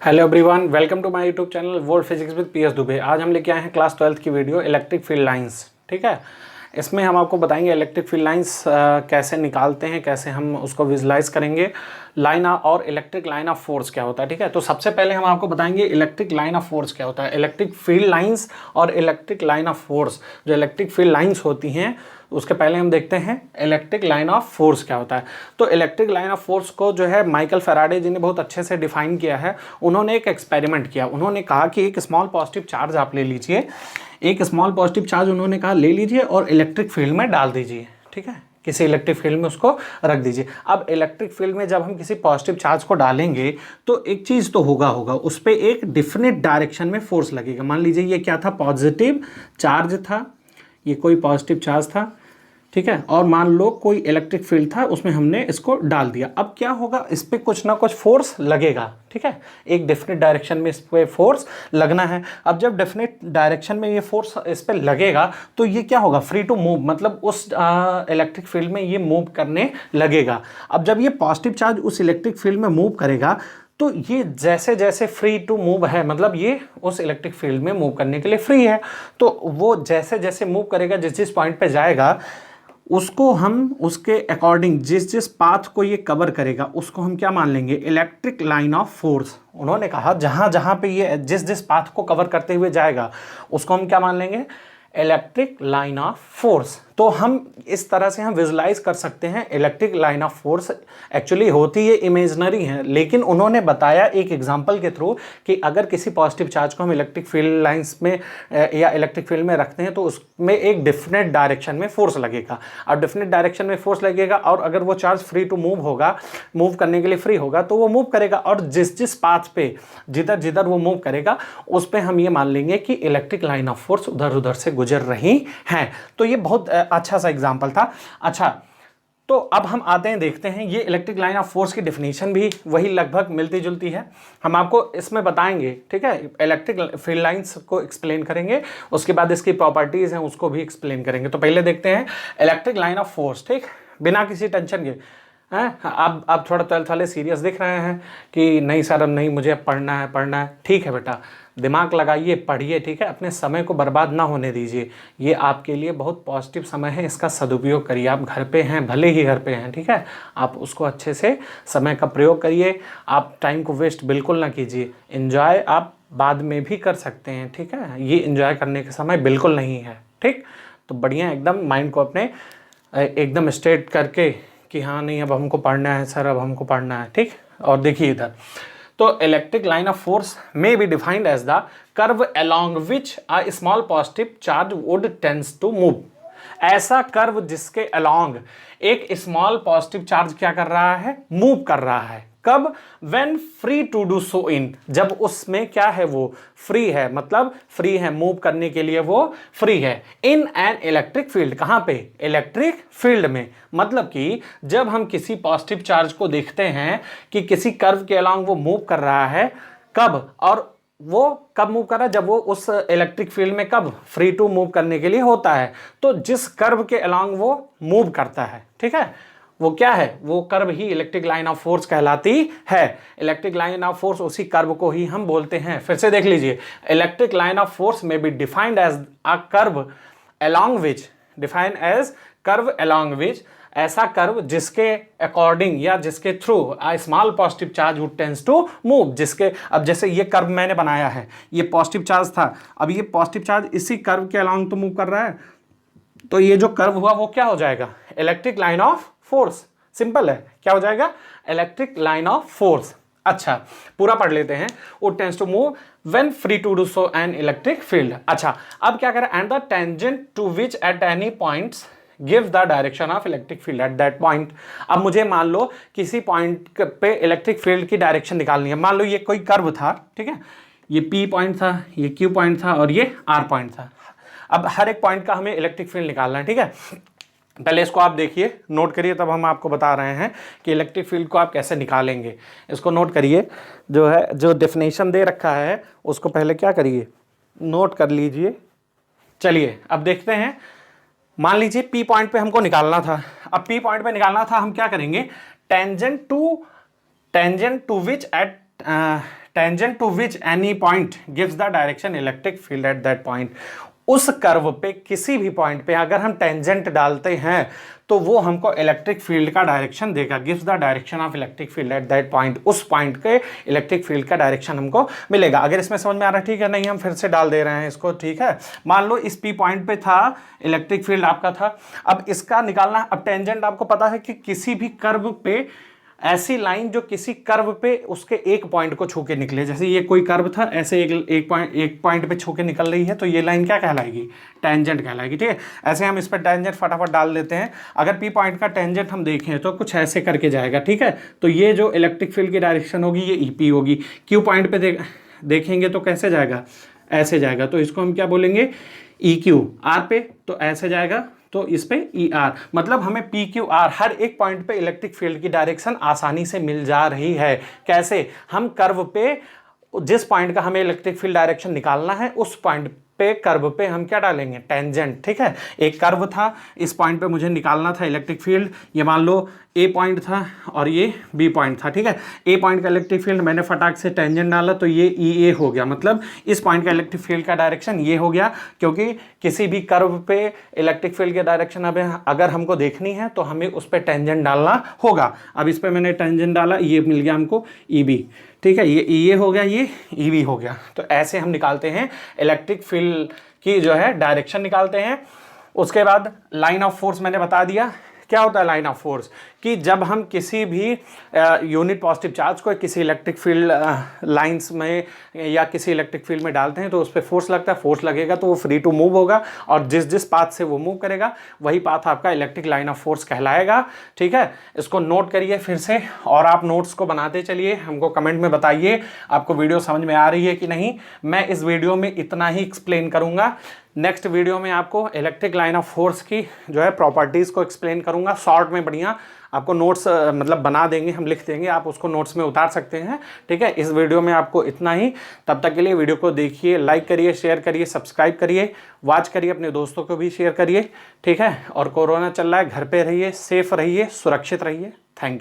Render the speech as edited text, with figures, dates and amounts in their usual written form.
Hello everyone, welcome to my YouTube channel world physics with PS Dubey. आज हम लेके आए हैं क्लास 12th की वीडियो इलेक्ट्रिक फील्ड लाइंस। ठीक है, इसमें हम आपको बताएंगे इलेक्ट्रिक फील्ड लाइंस कैसे निकालते हैं, कैसे हम उसको विजुलाइज करेंगे, लाइन और इलेक्ट्रिक लाइन ऑफ फोर्स क्या होता है। ठीक है, तो सबसे पहले हम आपको बताएंगे इलेक्ट्रिक लाइन ऑफ फोर्स क्या होता है। इलेक्ट्रिक फील्ड लाइंस और इलेक्ट्रिक लाइन ऑफ फोर्स, जो इलेक्ट्रिक फील्ड लाइंस होती हैं उसके पहले हम देखते हैं इलेक्ट्रिक लाइन ऑफ फोर्स क्या होता है। तो इलेक्ट्रिक लाइन ऑफ फोर्स को जो है माइकल फैराडे जी ने बहुत अच्छे से डिफाइन किया है। उन्होंने एक एक्सपेरिमेंट किया। उन्होंने कहा कि एक स्मॉल पॉजिटिव चार्ज आप ले लीजिए, एक स्मॉल पॉजिटिव चार्ज उन्होंने कहा ले लीजिए और इलेक्ट्रिक फील्ड में डाल दीजिए। ठीक है, किसी इलेक्ट्रिक फील्ड में उसको रख दीजिए। अब इलेक्ट्रिक फील्ड में जब हम किसी पॉजिटिव चार्ज को डालेंगे तो एक चीज़ तो होगा उस पर एक डिफिनिट डायरेक्शन में फोर्स लगेगा। मान लीजिए ये क्या था, पॉजिटिव चार्ज था, ये कोई पॉजिटिव चार्ज था। ठीक है, और मान लो कोई इलेक्ट्रिक फील्ड था, उसमें हमने इसको डाल दिया। अब क्या होगा, इस पर कुछ ना कुछ फोर्स लगेगा। ठीक है, एक डेफिनेट डायरेक्शन में इस पर फोर्स लगना है। अब जब डेफिनेट डायरेक्शन में ये फोर्स इस पर लगेगा तो ये क्या होगा, फ्री टू मूव, मतलब उस इलेक्ट्रिक फील्ड में ये मूव करने लगेगा। अब जब ये पॉजिटिव चार्ज उस इलेक्ट्रिक फील्ड में मूव करेगा तो ये जैसे जैसे फ्री टू मूव है, मतलब ये उस इलेक्ट्रिक फील्ड में मूव करने के लिए फ्री है, तो वो जैसे जैसे मूव करेगा, जिस जिस पॉइंट पे जाएगा उसको हम उसके अकॉर्डिंग, जिस जिस पाथ को ये कवर करेगा उसको हम क्या मान लेंगे, इलेक्ट्रिक लाइन ऑफ फोर्स। उन्होंने कहा जहां जहां पे ये जिस जिस पाथ को कवर करते हुए जाएगा उसको हम क्या मान लेंगे, इलेक्ट्रिक लाइन ऑफ फोर्स। तो हम इस तरह से हम विजुलाइज कर सकते हैं electric line of force. Actually होती ये इमेजिनरी है, लेकिन उन्होंने बताया एक एग्जांपल के थ्रू कि अगर किसी पॉजिटिव चार्ज को हम इलेक्ट्रिक फील्ड लाइंस में या इलेक्ट्रिक फील्ड में रखते हैं तो उसमें एक डिफिनेट डायरेक्शन में फोर्स लगेगा। अब डिफिनेट डायरेक्शन में फोर्स लगेगा और अगर वो चार्ज फ्री टू मूव होगा, मूव करने के लिए फ्री होगा, तो वो मूव करेगा और जिस जिस पाथ पे जिधर जिधर वो मूव करेगा उस पर हम ये मान लेंगे कि इलेक्ट्रिक लाइन ऑफ फोर्स उधर उधर से गुजर रही हैं। तो ये बहुत अच्छा सा एग्जाम्पल था। अच्छा, तो अब हम आते हैं, देखते हैं ये इलेक्ट्रिक लाइन ऑफ फोर्स की डेफिनेशन भी वही लगभग मिलती जुलती है। हम आपको इसमें बताएंगे। ठीक है, इलेक्ट्रिक फील्ड लाइंस को एक्सप्लेन करेंगे, उसके बाद इसकी प्रॉपर्टीज हैं उसको भी एक्सप्लेन करेंगे। तो पहले देखते हैं इलेक्ट्रिक लाइन ऑफ फोर्स। ठीक, बिना किसी टेंशन के हैं। अब थोड़ा 12th वाले सीरियस दिख रहे हैं कि नहीं सर, अब नहीं, मुझे पढ़ना है। ठीक है बेटा, दिमाग लगाइए, पढ़िए। ठीक है, अपने समय को बर्बाद ना होने दीजिए। ये आपके लिए बहुत पॉजिटिव समय है, इसका सदुपयोग करिए। आप घर पे हैं, भले ही घर पे हैं, ठीक है, आप उसको अच्छे से समय का प्रयोग करिए। आप टाइम को वेस्ट बिल्कुल ना कीजिए। एंजॉय आप बाद में भी कर सकते हैं। ठीक है, ये एंजॉय करने का समय बिल्कुल नहीं है। ठीक, तो बढ़िया एकदम माइंड को अपने एकदम स्ट्रेट करके कि हाँ नहीं, अब हमको पढ़ना है सर, अब हमको पढ़ना है। ठीक, और देखिए इधर, तो electric line of force may be defined as the curve along which a small positive charge would tends to move. ऐसा कर्व जिसके अलोंग एक स्मॉल पॉजिटिव चार्ज क्या कर रहा है, मूव कर रहा है। कब, when free to do so in, जब उसमें क्या है, वो फ्री है, मतलब फ्री है, मूव करने के लिए वो फ्री है। इन एन इलेक्ट्रिक फील्ड, कहां पे, इलेक्ट्रिक फील्ड में। मतलब कि जब हम किसी पॉजिटिव चार्ज को देखते हैं कि किसी कर्व के अलोंग वो मूव कर रहा है, कब, और वो कब मूव कर रहा है, जब वो उस इलेक्ट्रिक फील्ड में कब फ्री टू मूव करने के लिए होता है। तो जिस कर्व के अलोंग वो मूव करता है, ठीक है, वो क्या है, वो कर्व ही इलेक्ट्रिक लाइन ऑफ फोर्स कहलाती है। इलेक्ट्रिक लाइन ऑफ फोर्स उसी कर्व को ही हम बोलते हैं। फिर से देख लीजिए, इलेक्ट्रिक लाइन ऑफ फोर्स में be defined as a curve along which, defined as curve along which, ऐसा कर्व जिसके अकॉर्डिंग या जिसके through a small positive charge would tends to move, जिसके, अब जैसे ये कर्व मैंने बनाया है, ये पॉजिटिव चार्ज था, अब ये पॉजिटिव चार्ज इसी कर्व के अलोंग तो मूव कर रहा है, तो ये जो कर्व हुआ वो क्या हो जाएगा, electric line of force. Simple है, क्या हो जाएगा, इलेक्ट्रिक लाइन ऑफ फोर्स। अच्छा, पूरा पढ़ लेते हैं। वो tends to move when free to do so an electric field. अच्छा, अब क्या करें, and the tangent to which at any points give the direction of electric field at that point. अब मुझे मान लो किसी पॉइंट पे इलेक्ट्रिक फील्ड की डायरेक्शन निकालनी है। मान लो ये कोई कर्व था, ठीक है, ये P पॉइंट था, ये Q पॉइंट था और ये R पॉइंट था। अब हर एक पॉइंट का हमें इलेक्ट्रिक फील्ड निकालना है। ठीक है, पहले इसको आप देखिए, नोट करिए, तब हम आपको बता रहे हैं कि इलेक्ट्रिक फील्ड को आप कैसे निकालेंगे। इसको नोट करिए, जो है, जो डेफिनेशन दे रखा है उसको पहले क्या करिए, नोट कर लीजिए। चलिए अब देखते हैं। मान लीजिए P पॉइंट पे हमको निकालना था। अब P पॉइंट पे निकालना था, हम क्या करेंगे, tangent to which at tangent to which any point gives the direction electric field at that point. उस कर्व पे किसी भी पॉइंट पे अगर हम टेंजेंट डालते हैं तो वो हमको इलेक्ट्रिक फील्ड का डायरेक्शन देगा, gives the direction of electric field at that point. उस पॉइंट के इलेक्ट्रिक फील्ड का डायरेक्शन हमको मिलेगा। अगर इसमें समझ में आ रहा है, ठीक है, नहीं हम फिर से डाल दे रहे हैं इसको, ठीक है। मान लो इस पी पॉइंट पे था, इलेक्ट्रिक फील्ड आपका था, अब इसका निकालना। अब टेंजेंट आपको पता है कि किसी भी कर्व पे ऐसी लाइन जो किसी कर्व पे उसके एक पॉइंट को छू के निकले, जैसे ये कोई कर्व था, ऐसे एक पॉइंट पे छू के निकल रही है, तो ये लाइन क्या कहलाएगी? टेंजेंट कहलाएगी, ठीक है। ऐसे हम इस पर टेंजेंट फटाफट डाल देते हैं। अगर पी पॉइंट का टेंजेंट हम देखें तो कुछ ऐसे करके जाएगा, ठीक है। तो ये जो इलेक्ट्रिक फील्ड की डायरेक्शन होगी ये ईपी होगी। क्यू पॉइंट पे देखेंगे तो कैसे जाएगा? ऐसे जाएगा, तो इसको हम क्या बोलेंगे? E Q. आर पे तो ऐसे जाएगा, तो इस पे ई आर। मतलब हमें पी क्यू आर हर एक पॉइंट पे इलेक्ट्रिक फील्ड की डायरेक्शन आसानी से मिल जा रही है। कैसे? हम कर्व पे जिस पॉइंट का हमें इलेक्ट्रिक फील्ड डायरेक्शन निकालना है उस पॉइंट पे कर्व पे हम क्या डालेंगे? टेंजेंट, ठीक है। एक कर्व था, इस पॉइंट पे मुझे निकालना था इलेक्ट्रिक फील्ड। ये मान लो ए पॉइंट था और ये बी पॉइंट था, ठीक है। ए पॉइंट का इलेक्ट्रिक फील्ड मैंने फटाक से टेंजेंट डाला तो ये ई ए हो गया। मतलब इस पॉइंट का इलेक्ट्रिक फील्ड का डायरेक्शन ये हो गया, क्योंकि किसी भी कर्व पे इलेक्ट्रिक फील्ड की डायरेक्शन अगर हमको देखनी है तो हमें उस पर टेंजेंट डालना होगा। अब इस पर मैंने टेंजेंट डाला, ये मिल गया हमको ई बी, ठीक है। ये हो गया, ये ई बी हो गया। तो ऐसे हम निकालते हैं इलेक्ट्रिक फील्ड की जो है डायरेक्शन निकालते हैं। उसके बाद लाइन ऑफ फोर्स मैंने बता दिया। क्या होता है लाइन ऑफ फोर्स? कि जब हम किसी भी यूनिट पॉजिटिव चार्ज को किसी इलेक्ट्रिक फील्ड लाइंस में या किसी इलेक्ट्रिक फील्ड में डालते हैं तो उस पर फोर्स लगता है। फोर्स लगेगा तो वो फ्री टू मूव होगा, और जिस पाथ से वो मूव करेगा वही पाथ आपका इलेक्ट्रिक लाइन ऑफ फोर्स कहलाएगा, ठीक है। इसको नोट करिए फिर से, और आप नोट्स को बनाते चलिए। हमको कमेंट में बताइए आपको वीडियो समझ में आ रही है कि नहीं। मैं इस वीडियो में इतना ही एक्सप्लेन करूँगा। नेक्स्ट वीडियो में आपको इलेक्ट्रिक लाइन ऑफ फोर्स की जो है प्रॉपर्टीज़ को एक्सप्लेन करूँगा, शॉर्ट में बढ़िया। आपको नोट्स मतलब बना देंगे, हम लिख देंगे, आप उसको नोट्स में उतार सकते हैं, ठीक है। इस वीडियो में आपको इतना ही। तब तक के लिए वीडियो को देखिए, लाइक करिए, शेयर करिए, सब्सक्राइब करिए, वॉच करिए, अपने दोस्तों को भी शेयर करिए, ठीक है। और कोरोना चल रहा है, घर पे रहिए, सेफ रहिए, सुरक्षित रहिए। Thank you.